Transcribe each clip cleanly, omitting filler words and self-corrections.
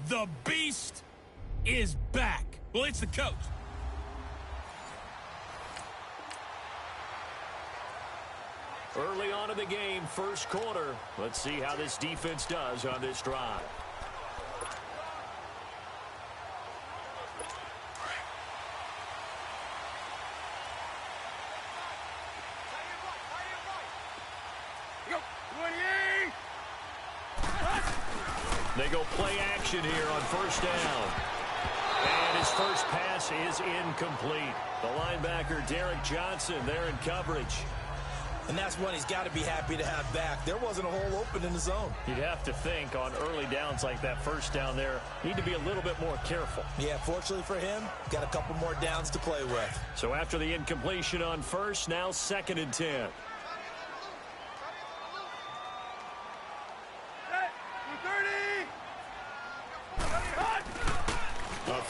The beast is back. Well, it's the coach. Early on in the game, first quarter. Let's see how this defense does on this drive. They go play action here on first down. And his first pass is incomplete. The linebacker, Derek Johnson, there in coverage. And that's one he's got to be happy to have back. There wasn't a hole open in the zone. You'd have to think on early downs like that first down there, need to be a little bit more careful. Yeah, fortunately for him, got a couple more downs to play with. So after the incompletion on first, now 2nd and 10.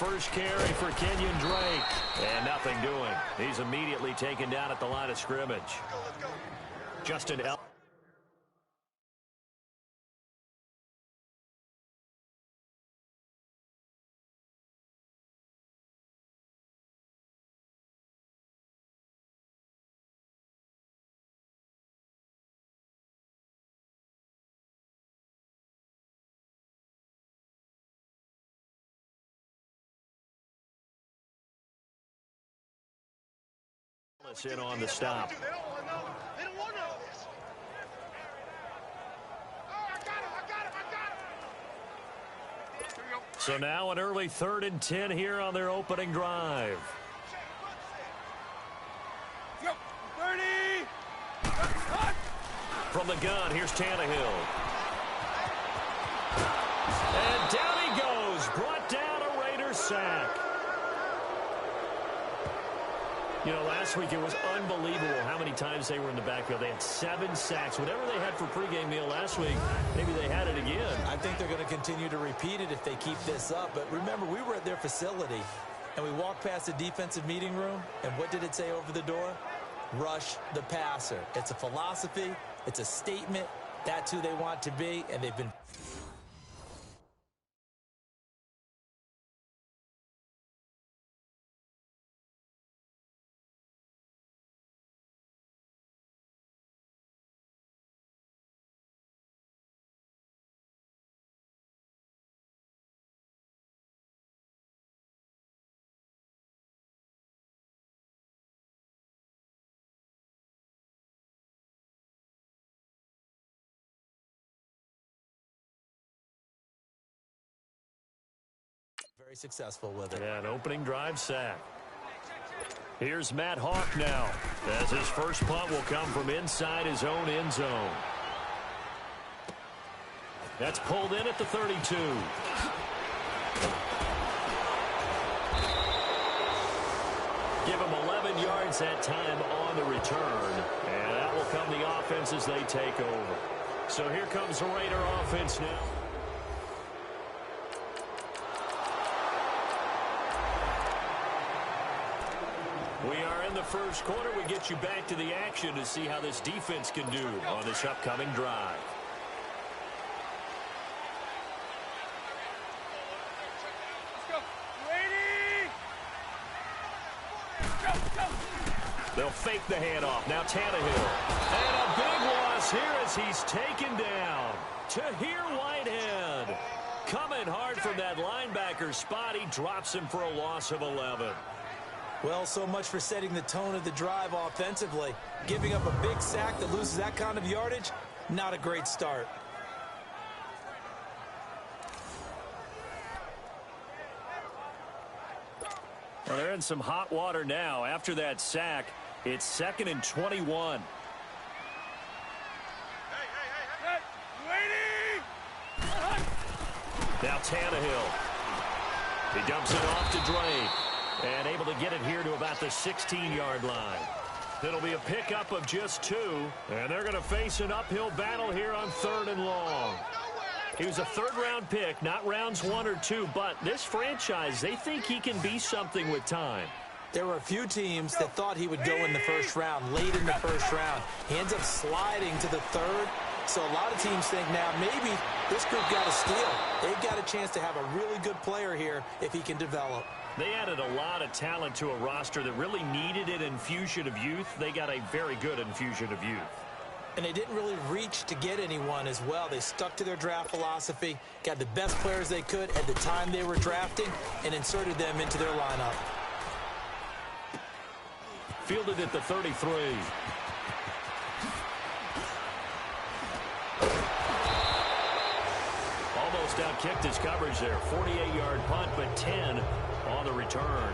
First carry for Kenyon Drake. And nothing doing. He's immediately taken down at the line of scrimmage. Justin L. in on the stop. So now an early 3rd and 10 here on their opening drive. From the gun, here's Tannehill. And down he goes. Brought down a Raiders sack. You know, last week it was unbelievable how many times they were in the backfield. They had 7 sacks. Whatever they had for pregame meal last week, maybe they had it again. I think they're going to continue to repeat it if they keep this up. But remember, we were at their facility, and we walked past the defensive meeting room, and what did it say over the door? Rush the passer. It's a philosophy. It's a statement. That's who they want to be, and they've been... very successful with it. Yeah, an opening drive sack. Here's Matt Hawk now, as his first punt will come from inside his own end zone. That's pulled in at the 32. Give him 11 yards that time on the return, and that will come the offense as they take over. So here comes the Raider offense now. We are in the first quarter. We get you back to the action to see how this defense can do on this upcoming drive. They'll fake the handoff. Now Tannehill. And a big loss here as he's taken down. Tahir Whitehead. Coming hard from that linebacker spot. He drops him for a loss of 11. Well, so much for setting the tone of the drive offensively. Giving up a big sack that loses that kind of yardage, not a great start. Well, they're in some hot water now. After that sack, it's 2nd and 21. Now Tannehill. He dumps it off to Drake. And able to get it here to about the 16-yard line. It'll be a pickup of just 2. And they're going to face an uphill battle here on 3rd and long. He was a 3rd-round pick, not rounds 1 or 2. But this franchise, they think he can be something with time. There were a few teams that thought he would go in the first round, late in the first round. He ends up sliding to the 3rd. So a lot of teams think now maybe this group got a steal. They've got a chance to have a really good player here if he can develop. They added a lot of talent to a roster that really needed an infusion of youth. They got a very good infusion of youth. And they didn't really reach to get anyone as well. They stuck to their draft philosophy, got the best players they could at the time they were drafting, and inserted them into their lineup. Fielded at the 33. Almost outkicked his coverage there. 48-yard punt, but 10 on the return.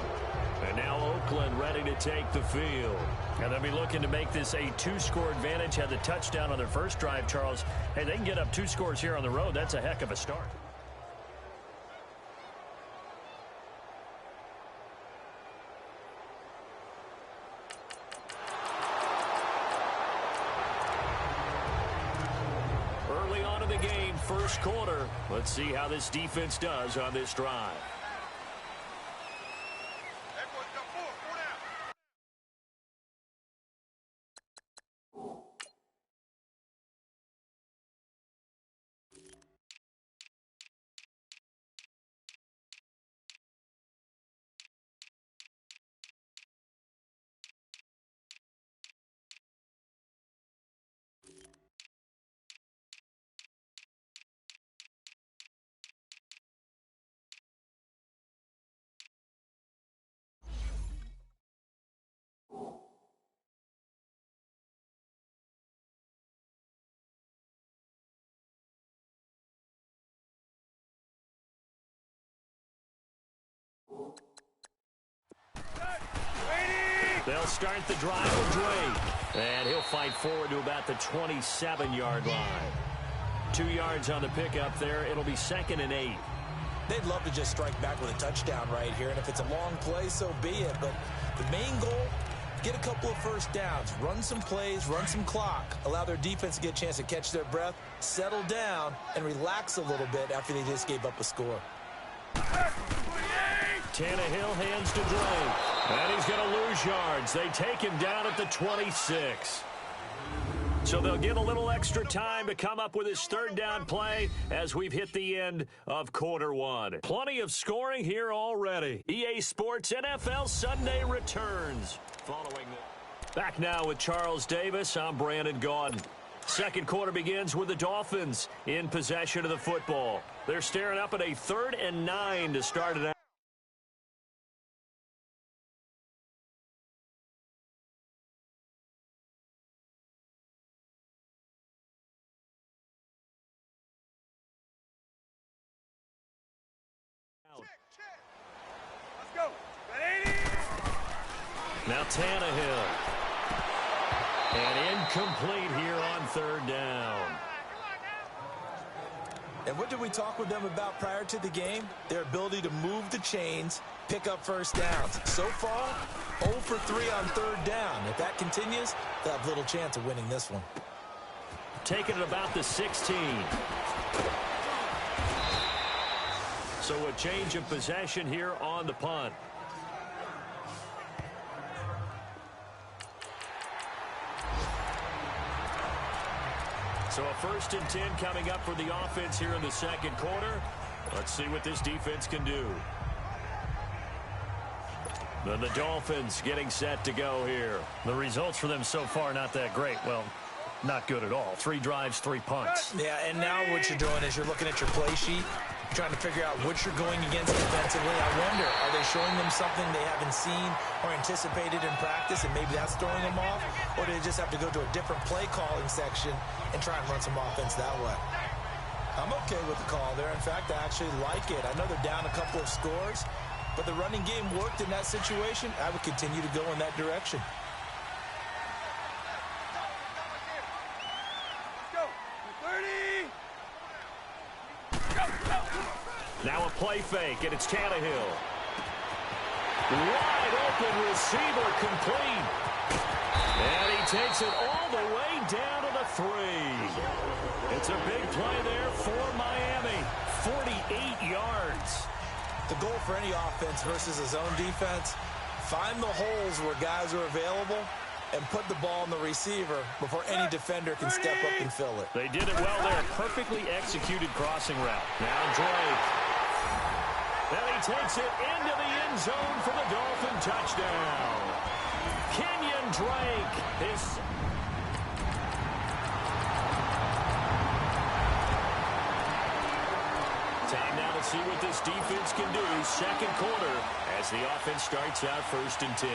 And now Oakland ready to take the field. And they'll be looking to make this a 2-score advantage. Had the touchdown on their first drive, Charles. Hey, they can get up 2 scores here on the road. That's a heck of a start. Early on in the game, first quarter. Let's see how this defense does on this drive. They'll start the drive with Drake. And he'll fight forward to about the 27-yard line. 2 yards on the pickup there. It'll be 2nd and 8. They'd love to just strike back with a touchdown right here. And if it's a long play, so be it. But the main goal, get a couple of first downs, run some plays, run some clock, allow their defense to get a chance to catch their breath, settle down, and relax a little bit after they just gave up a score. Tannehill hands to Drake, and he's going to lose yards. They take him down at the 26. So they'll get a little extra time to come up with his third down play as we've hit the end of quarter one. Plenty of scoring here already. EA Sports NFL Sunday returns. Back now with Charles Davis, I'm Brandon Gaudin. Second quarter begins with the Dolphins in possession of the football. They're staring up at a 3rd and 9 to start it out. Let's go. Now Tannehill. And incomplete here on 3rd down. And what did we talk with them about prior to the game? Their ability to move the chains, pick up first downs. So far, 0 for 3 on 3rd down. If that continues, they'll have little chance of winning this one. Taking it about the 16. So a change of possession here on the punt. So a 1st and 10 coming up for the offense here in the second quarter. Let's see what this defense can do. Then the Dolphins getting set to go here. The results for them so far not that great. Well, not good at all. 3 drives, 3 punts. Yeah, and now what you're doing is you're looking at your play sheet, trying to figure out what you're going against defensively. I wonder, are they showing them something they haven't seen or anticipated in practice, and maybe that's throwing them off? Or do they just have to go to a different play calling section and try and run some offense that way? I'm okay with the call there. In fact, I actually like it. I know they're down a couple of scores, but the running game worked in that situation. I would continue to go in that direction. Now a play fake, and it's Tannehill. Wide open receiver complete. And he takes it all the way down to the 3. It's a big play there for Miami. 48 yards. The goal for any offense versus a zone defense, find the holes where guys are available and put the ball in the receiver before any defender can step up and fill it. They did it well there. Perfectly executed crossing route. Now Drake. And he takes it into the end zone for the Dolphin touchdown. Kenyon Drake is... Time now to see what this defense can do. Second quarter as the offense starts out 1st and 10.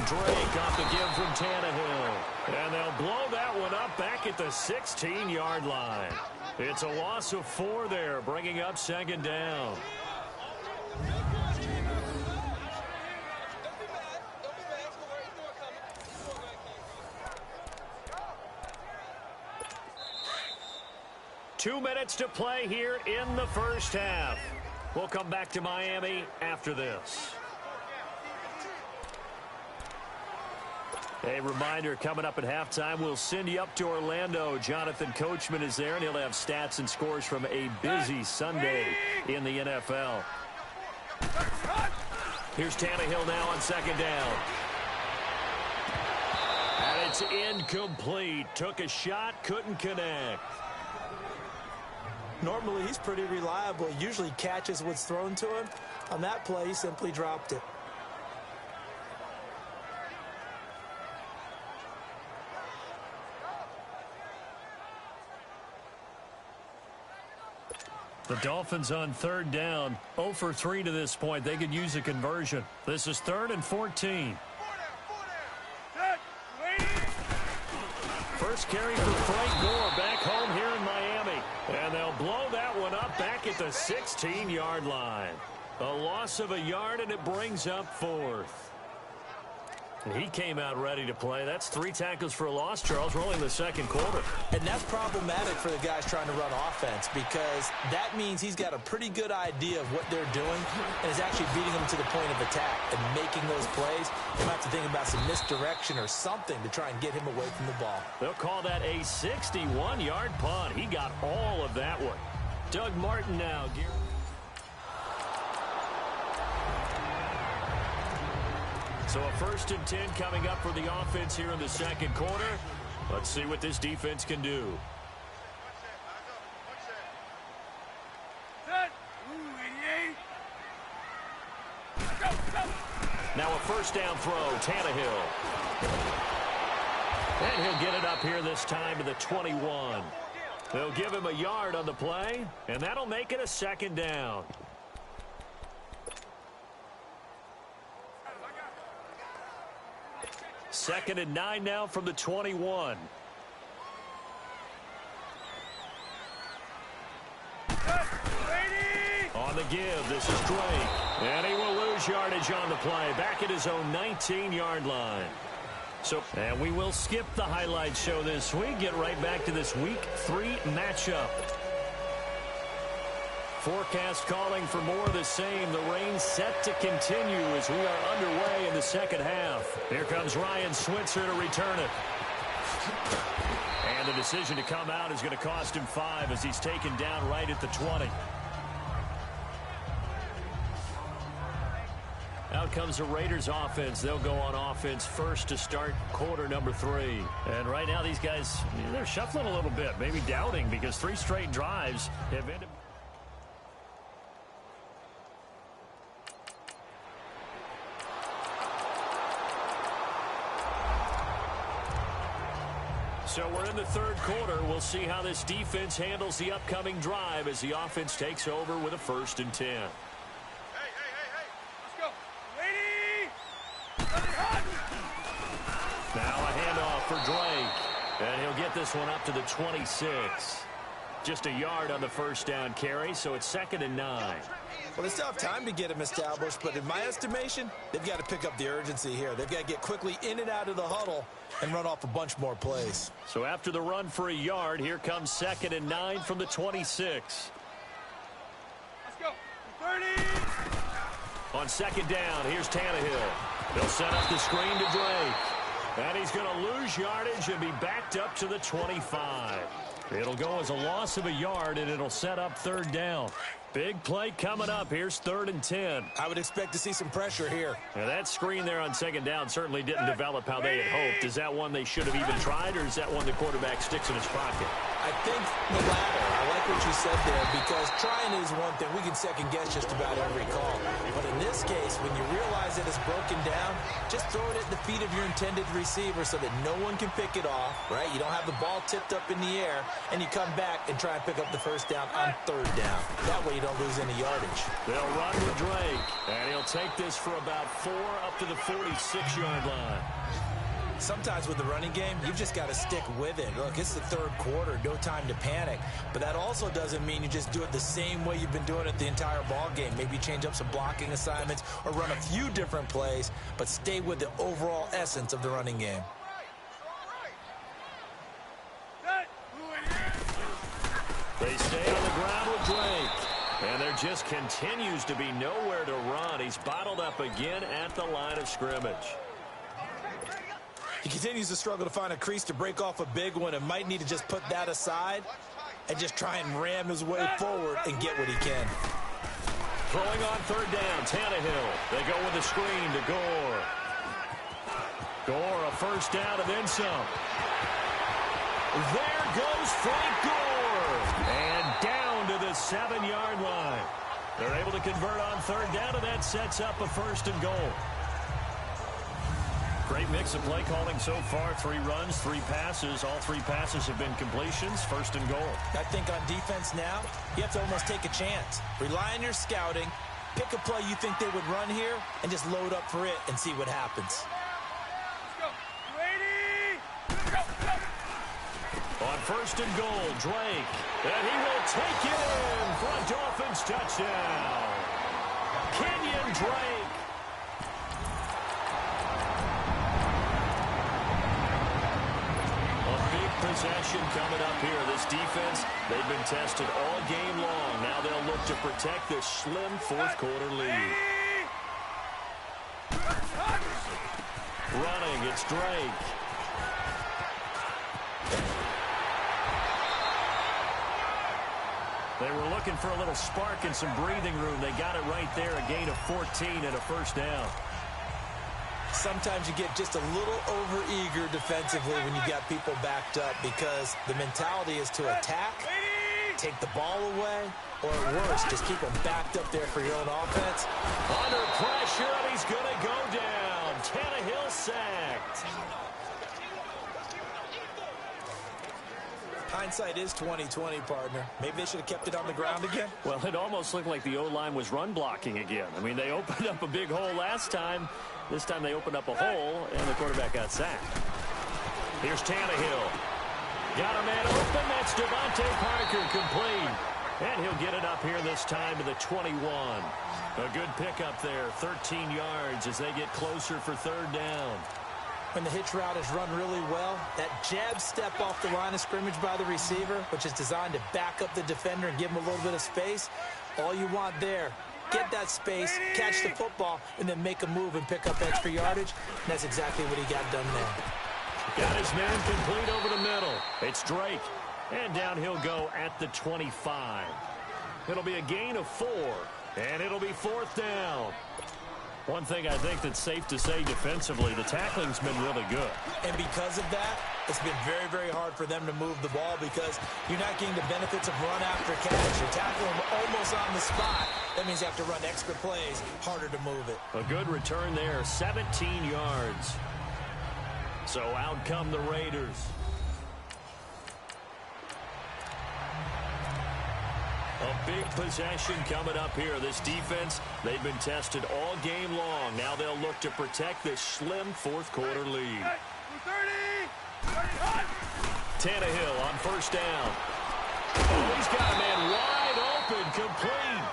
Drake off the give from Tannehill. And they'll blow that one up back at the 16-yard line. It's a loss of 4 there, bringing up 2nd down. Two minutes to play here in the first half. We'll come back to Miami after this. A reminder, coming up at halftime, we'll send you up to Orlando. Jonathan Coachman is there, and he'll have stats and scores from a busy Sunday in the NFL. Here's Tannehill now on 2nd down. And it's incomplete. Took a shot, couldn't connect. Normally, he's pretty reliable. He usually catches what's thrown to him. On that play, he simply dropped it. The Dolphins on 3rd down, 0 for 3 to this point. They could use a conversion. This is 3rd and 14. First carry for Frank Gore back home here in Miami. And they'll blow that one up back at the 16-yard line. A loss of a yard, and it brings up 4th. He came out ready to play. That's 3 tackles for a loss, Charles. We're only in the second quarter. And that's problematic for the guys trying to run offense because that means he's got a pretty good idea of what they're doing and is actually beating them to the point of attack and making those plays. You might have to think about some misdirection or something to try and get him away from the ball. They'll call that a 61-yard punt. He got all of that one. Doug Martin now. So a 1st and 10 coming up for the offense here in the second quarter. Let's see what this defense can do. Now a 1st down throw, Tannehill. And he'll get it up here this time to the 21. They'll give him a yard on the play, and that'll make it a 2nd down. Second and 9 now from the 21. On the give, this is Drake. And he will lose yardage on the play. Back at his own 19-yard line. And we will skip the highlight show this week. Get right back to this Week 3 matchup. Forecast calling for more of the same. The rain set to continue as we are underway in the second half. Here comes Ryan Switzer to return it. And the decision to come out is going to cost him 5 as he's taken down right at the 20. Out comes the Raiders offense. They'll go on offense first to start quarter number 3. And right now these guys, they're shuffling a little bit, maybe doubting because 3 straight drives have ended. So we're in the third quarter. We'll see how this defense handles the upcoming drive as the offense takes over with a 1st and 10. Hey. Let's go. Lady! Now a handoff for Drake. And he'll get this one up to the 26. Just a yard on the 1st down carry, so it's 2nd and 9. Well, they still have time to get him established, but in my estimation, they've got to pick up the urgency here. They've got to get quickly in and out of the huddle and run off a bunch more plays. So after the run for a yard, here comes 2nd and 9 from the 26. Let's go. 30. On 2nd down, here's Tannehill. He'll set up the screen to Drake. And he's going to lose yardage and be backed up to the 25. It'll go as a loss of a yard, and it'll set up 3rd down. Big play coming up. Here's 3rd and 10. I would expect to see some pressure here. Now that screen there on 2nd down certainly didn't develop how they had hoped. Is that one they should have even tried, or is that one the quarterback sticks in his pocket? I think the latter. I like what you said there because trying is one thing. We can second guess just about every call. But in this case, when you realize that it's broken down, just throw it at the feet of your intended receiver so that no one can pick it off, right? You don't have the ball tipped up in the air, and you come back and try and pick up the 1st down on 3rd down. That way you don't lose any yardage. They'll run with Drake, and he'll take this for about 4 up to the 46-yard line. Sometimes with the running game, you've just got to stick with it. Look, it's the 3rd quarter, no time to panic. But that also doesn't mean you just do it the same way you've been doing it the entire ball game. Maybe change up some blocking assignments or run a few different plays, but stay with the overall essence of the running game. They stay on the ground with Drake. And there just continues to be nowhere to run. He's bottled up again at the line of scrimmage. He continues to struggle to find a crease to break off a big one and might need to just put that aside and just try and ram his way forward and get what he can. Throwing on 3rd down, Tannehill. They go with the screen to Gore. Gore, a 1st down and then some. There goes Frank Gore. And down to the 7-yard line. They're able to convert on 3rd down, and that sets up a 1st and goal. Great mix of play calling so far. 3 runs, 3 passes. All 3 passes have been completions. 1st and goal. I think on defense now, you have to almost take a chance. Rely on your scouting. Pick a play you think they would run here and just load up for it and see what happens. Let's go. Ready? Go. On 1st and goal, Drake. And he will take it in for a Dolphins touchdown. Kenyon Drake. possession coming up here. This defense, they've been tested all game long. Now they'll look to protect this slim fourth-quarter lead. Running, it's Drake. They were looking for a little spark and some breathing room. They got it right there, a gain of 14 and a first down. Sometimes you get just a little over-eager defensively when you got people backed up because the mentality is to attack, take the ball away, or at worst, just keep them backed up there for your own offense. Under pressure, and he's going to go down. Tannehill sacked. Hindsight is 20/20, partner. Maybe they should have kept it on the ground again. Well, it almost looked like the O-line was run blocking again. I mean, they opened up a big hole last time. This time they opened up a hole, and the quarterback got sacked. Here's Tannehill. Got a man open. That's Devontae Parker, complete. And he'll get it up here this time to the 21. A good pickup there, 13 yards as they get closer for third down. When the hitch route is run really well, that jab step off the line of scrimmage by the receiver, which is designed to back up the defender and give him a little bit of space, all you want there, get that space, catch the football, and then make a move and pick up extra yardage. And that's exactly what he got done there. Got his man complete over the middle. It's Drake. And down he'll go at the 25. It'll be a gain of 4, and it'll be fourth down. One thing I think that's safe to say defensively, the tackling's been really good. And because of that, it's been very, very hard for them to move the ball because you're not getting the benefits of run after catch. You're tackling them almost on the spot. That means you have to run extra plays, harder to move it. A good return there, 17 yards. So out come the Raiders. A big possession coming up here. This defense, they've been tested all game long. Now they'll look to protect this slim fourth-quarter lead. Tannehill on first down. Oh, he's got a man wide open, complete.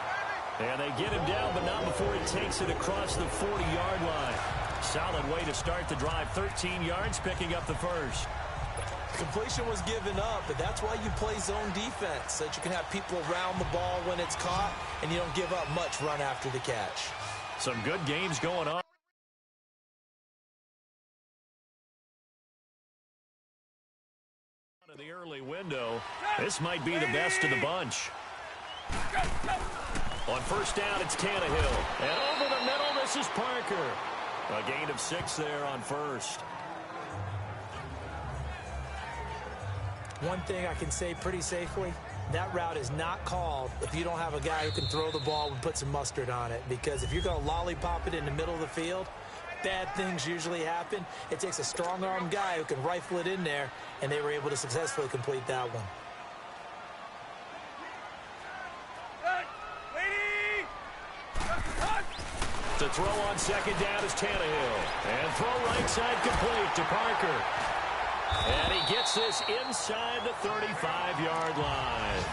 And they get him down, but not before he takes it across the 40-yard line. Solid way to start the drive. 13 yards, picking up the first. Completion was given up, but that's why you play zone defense, so that you can have people around the ball when it's caught, and you don't give up much run after the catch. Some good games going on. In the early window, this might be the best of the bunch. On first down, it's Tannehill. And over the middle, this is Parker. A gain of 6 there on first. One thing I can say pretty safely, that route is not called if you don't have a guy who can throw the ball and put some mustard on it. Because if you're going to lollipop it in the middle of the field, bad things usually happen. It takes a strong-arm guy who can rifle it in there, and they were able to successfully complete that one. To throw on second down is Tannehill. And throw right side complete to Parker. And he gets this inside the 35-yard line.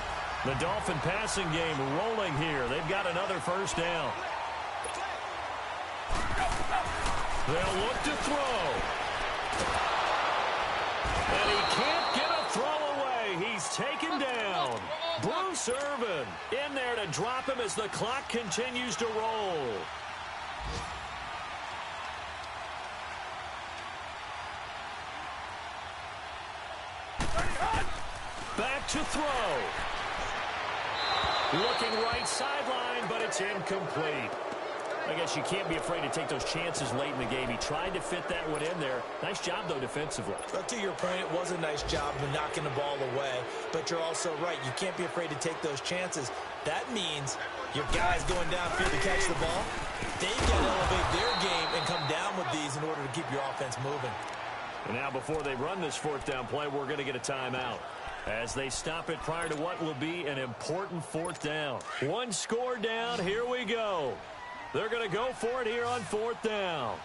The Dolphin passing game rolling here. They've got another first down. They'll look to throw. And he can't get a throw away. He's taken down. Bruce Irvin in there to drop him as the clock continues to roll. Back to throw. Looking right sideline, but it's incomplete. I guess you can't be afraid to take those chances late in the game. He tried to fit that one in there. Nice job, though, defensively. But to your point, it was a nice job of knocking the ball away. But you're also right. You can't be afraid to take those chances. That means your guys going downfield to catch the ball, they've got to elevate their game and come down with these in order to keep your offense moving. And now before they run this fourth down play, we're going to get a timeout as they stop it prior to what will be an important fourth down. One score down. Here we go. They're going to go for it here on fourth down.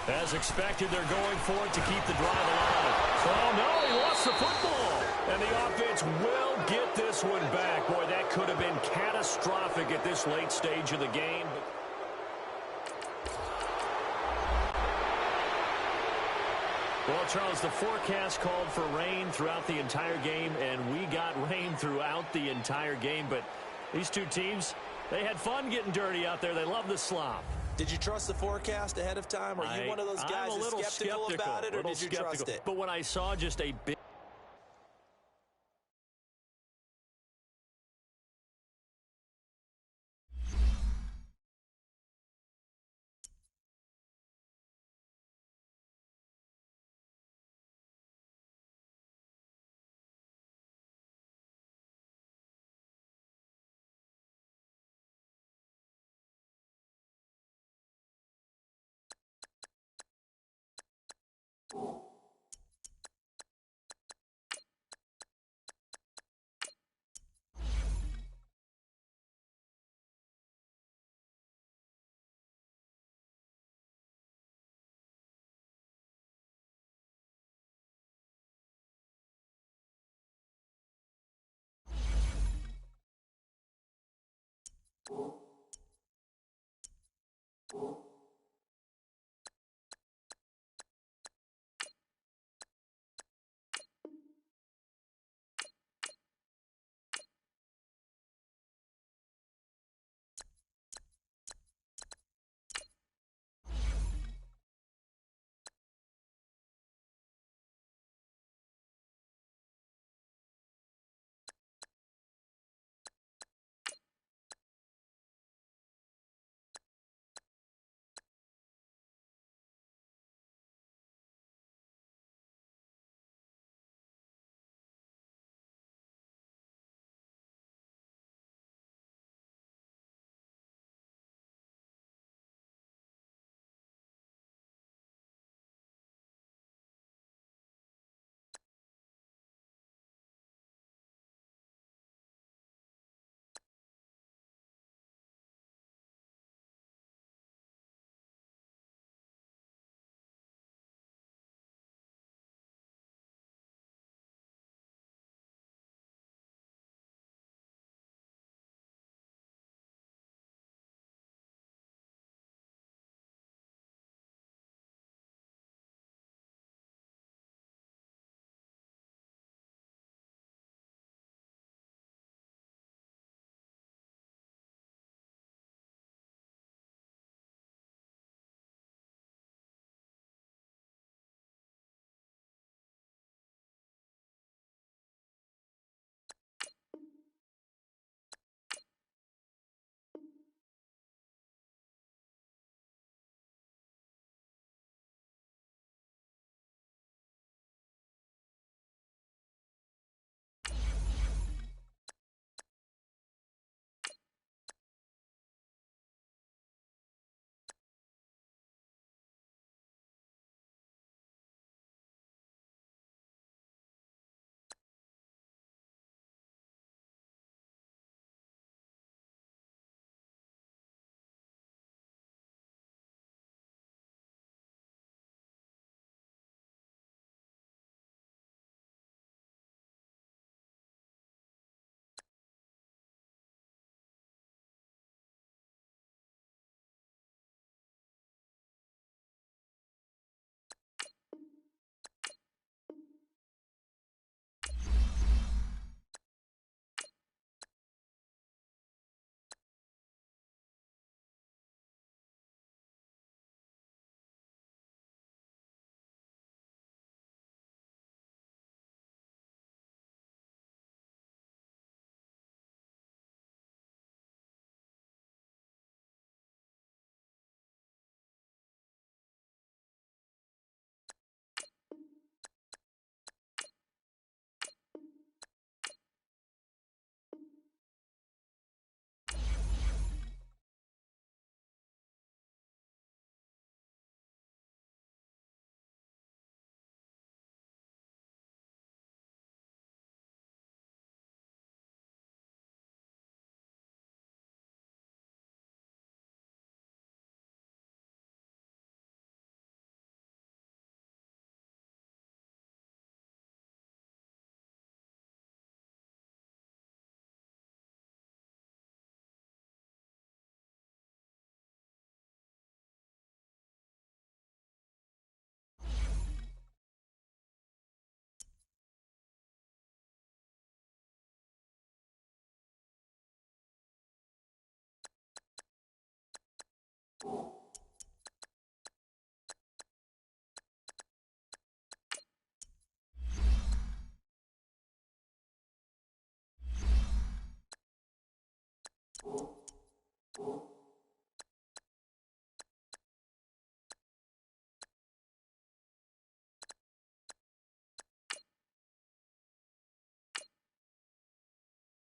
As expected, they're going for it to keep the drive alive. Oh, no, he lost the football. And the offense will get this one back. Boy, that could have been catastrophic at this late stage of the game. Well, Charles, the forecast called for rain throughout the entire game, and we got rain throughout the entire game. But these two teams, they had fun getting dirty out there. They love the slop. Did you trust the forecast ahead of time? Are you one of those guys that's skeptical about it, or did you trust it? But when I saw just a big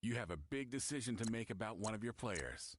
You have a big decision to make about one of your players.